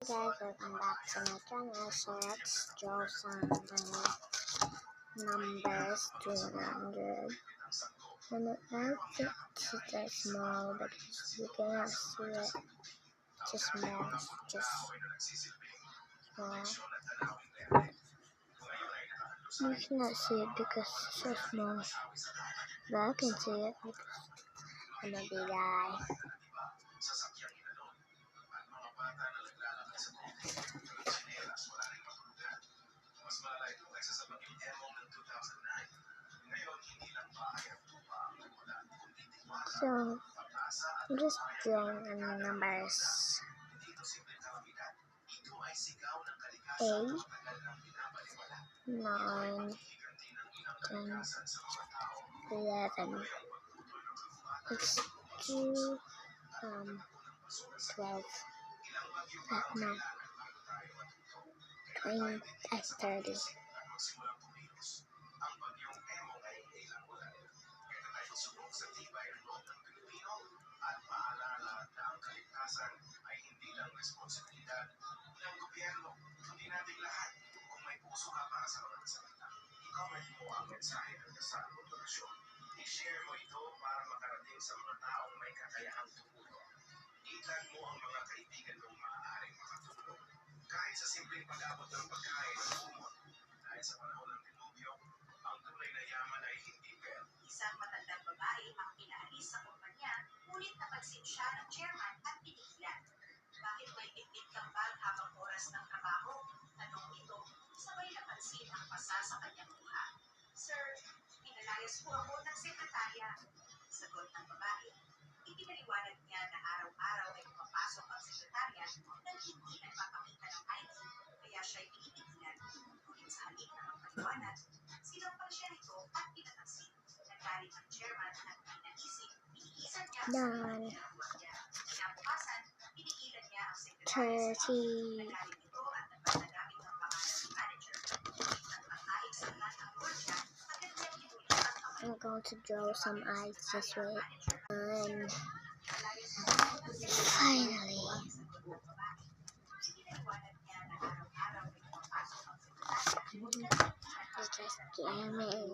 guys, welcome back to my channel. So let's draw some numbers 200. And I think it's small because you cannot see it. Just small, just small. You cannot see it because it's so small. But I can see it because I'm a big guy. So, I'm just drawing numbers 8, 9, 10, 11. Let's do 12. No, 20, 30. Isang matandang babae ang pinaalis sa kumpanya, ngunit napansin siya ng chairman at pinigilan. Bakit may bitbit kang bag habang oras ng trabaho? Tanong ito, sabay napansin ang pasa sa kanyang mukha. Sir, pinalayas po ako ng sekretarya. Sagot ng babae. Ipinaliwanag niya na araw-araw ay pumapasok ang sekretarya nang hindi nagpapakita ng ID, kaya siya'y pinipigilan. Ngunit sa halip na magpaliwanag, sinampal siya nito at pinataksin. Nagalit ang chairman at pinaisip, pinigisan niya ang Done. Kinabukasan, pinigilan niya ang sekretarya 30. Nagalit ito at nagpanagamit ng pangalan ng manager. Nang mataik sa lahat ng Georgia, agad niyang inulit ang kamay. I'm going to draw some eyes this way. And finally, it's just gaming.